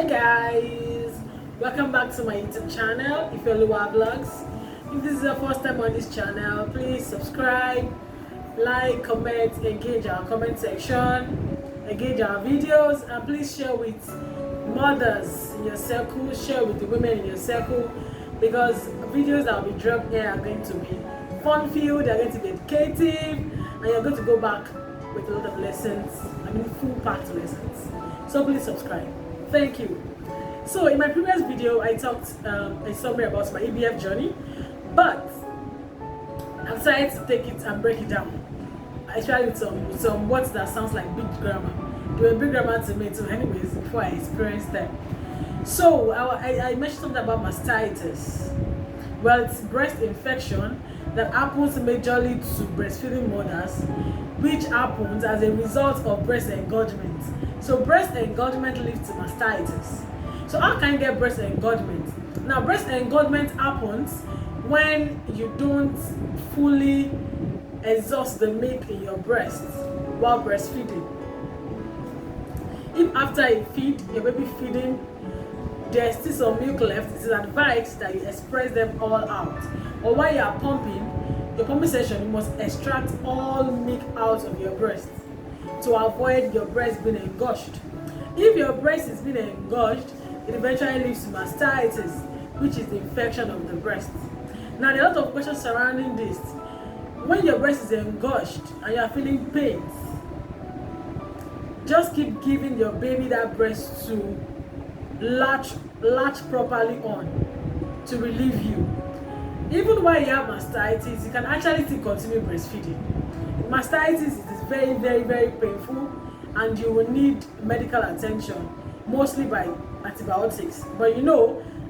Guys, welcome back to my YouTube channel, Ifeoluwa Vlogs. If this is your first time on this channel, please subscribe, like, comment, engage our comment section, engage our videos, and please share with mothers in your circle, share with the women in your circle, because videos that will be dropped here are going to be fun-filled, they're going to be educative, and you're going to go back with a lot of lessons, full-packed lessons. So please subscribe. Thank you. So in my previous video, I talked a summary about my EBF journey, but I decided to take it and break it down. I tried with some words that sounds like big grammar. They were big grammar to me too, anyways, before I experienced them. So I mentioned something about mastitis. Well, it's breast infection that happens majorly to breastfeeding mothers, which happens as a result of breast engorgement. So breast engorgement leads to mastitis. So how can you get breast engorgement? Now, breast engorgement happens when you don't fully exhaust the milk in your breast while breastfeeding. If after you feed your baby feeding, there's still some milk left, it is advised that you express them all out. Or while you are pumping, your pumping session, you must extract all milk out of your breast to avoid your breast being engorged. If your breast is being engorged, it eventually leads to mastitis, which is the infection of the breast. Now, there are a lot of questions surrounding this. When your breast is engorged and you are feeling pains, just keep giving your baby that breast to latch properly on to relieve you. Even while you have mastitis, you can actually still continue breastfeeding. Mastitis is very, very, very painful, and you will need medical attention, mostly by antibiotics. But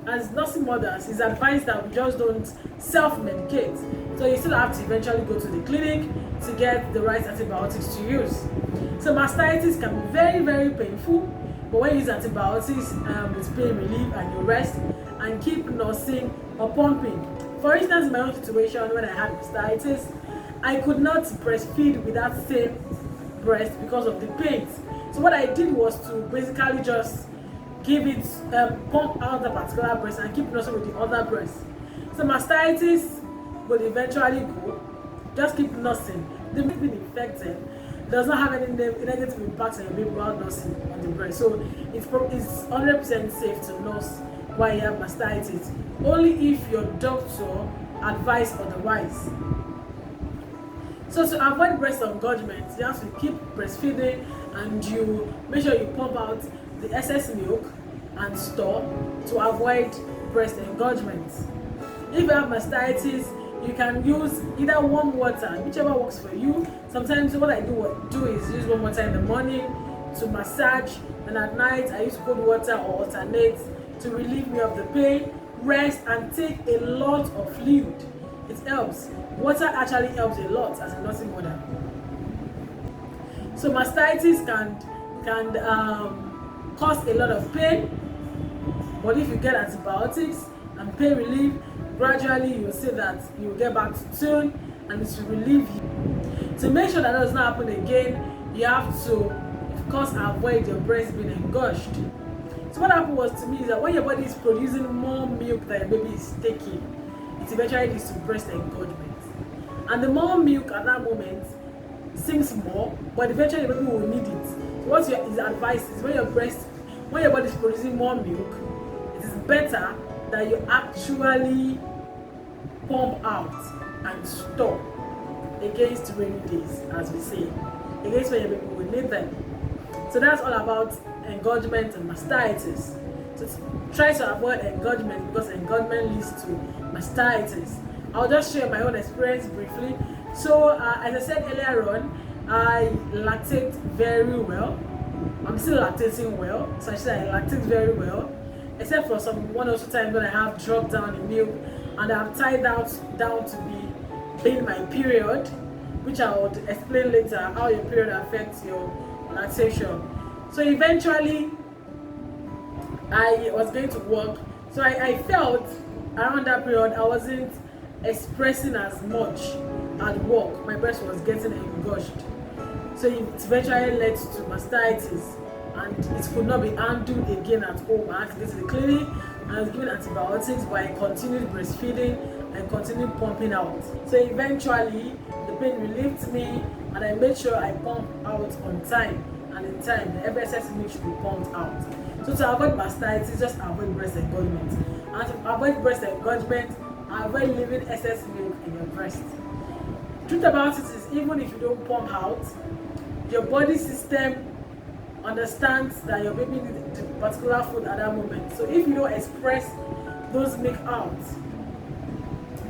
as nursing mothers, it's advised that we just don't self-medicate. So you still have to eventually go to the clinic to get the right antibiotics to use. So mastitis can be very, very painful, but when you use antibiotics, it's pain relief, and you rest and keep nursing or pumping. For instance, in my own situation, when I had mastitis, I could not breastfeed with that same breast because of the pains. So what I did was to basically just give it, pump out the particular breast and keep nursing with the other breast. So mastitis will eventually go. Just keep nursing. The baby being infected does not have any negative impact on your baby while nursing on the breast. So it's 100% safe to nurse while you have mastitis, only if your doctor advises otherwise. So to avoid breast engorgement, you have to keep breastfeeding, and you make sure you pump out the excess milk and store to avoid breast engorgement. If you have mastitis, you can use either warm water, whichever works for you. Sometimes what I do is use warm water in the morning to massage, and at night I use cold water or alternate to relieve me of the pain, rest, and take a lot of fluid. It helps. Water actually helps a lot as a nursing mother. So mastitis can cause a lot of pain, but if you get antibiotics and pain relief, gradually you will see that you will get back to tune, and it will relieve you. To make sure that does not happen again, you have to, of course, avoid your breast being engorged. So what happened was to me is that when your body is producing more milk than your baby is taking, it eventually leads to breast engorgement. And the more milk at that moment seems more, but eventually your baby will need it. So what is advised is when your body is producing more milk, it is better that you actually pump out and store against rainy days, as we say, against when your baby will need them. So that's all about engorgement and mastitis. So try to avoid engorgement, because engorgement leads to mastitis. I'll just share my own experience briefly. So as I said earlier on, I lactate very well. I'm still lactating well, so I said I lactate very well, except for some 1 or 2 times when I have dropped down in milk and I'm tied down to be in my period, which I will explain later how your period affects your lactation. So eventually I was going to work, so I felt around that period I wasn't expressing as much at work. My breast was getting engorged, so it eventually led to mastitis and it could not be handled again at home. I had to go to the clinic and I was given antibiotics, but I continued breastfeeding and continued pumping out. So eventually the pain relieved me, and I made sure I pump out on time, and in time the every excess milk should be pumped out. So to avoid mastitis, just avoid breast engorgement. And to avoid breast engorgement, avoid leaving excess milk in your breast. Truth about it is, even if you don't pump out, your body system understands that your baby needs a particular food at that moment. So if you don't express those milk out,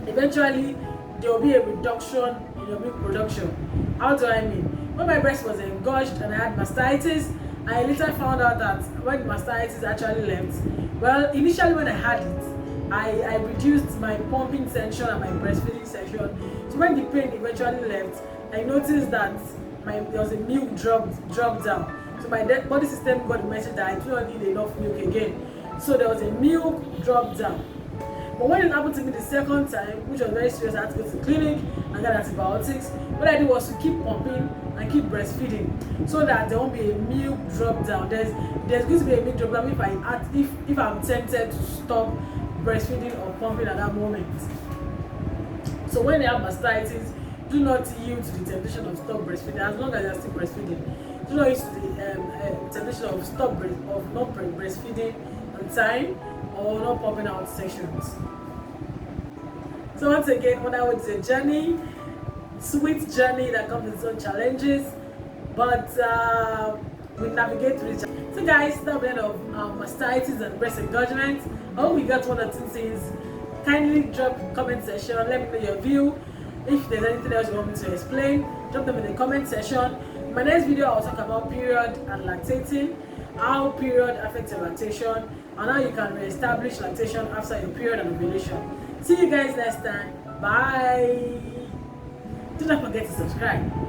eventually there will be a reduction in your milk production. How do I mean? When my breast was engorged and I had mastitis, I later found out that when mastitis actually left, well, initially when I had it, I reduced my pumping section and my breastfeeding section. So when the pain eventually left, I noticed that there was a milk dropped down. So my body system got the message that I do not need enough milk again. So there was a milk drop down. But when it happened to me the second time, which was very serious, I had to go to the clinic and get antibiotics. What I did was to keep pumping and keep breastfeeding, so that there won't be a milk drop down. There's going to be a milk drop down if I'm tempted to stop breastfeeding or pumping at that moment. So when you have mastitis, do not yield to the temptation of stop breastfeeding as long as you're still breastfeeding. Do not yield to the temptation of not breastfeeding on time or not pumping out sections. So once again, motherhood is a journey, sweet journey that comes with its own challenges, but we navigate through it. So guys, that's the end of mastitis and breast engorgement. I hope you got one or two things. Kindly drop comment section, let me know your view. If there's anything else you want me to explain, drop them in the comment section. In my next video, I'll talk about period and lactating, how period affects your lactation, and how you can re-establish lactation after your period and ovulation. See you guys next time. Bye. Do not forget to subscribe.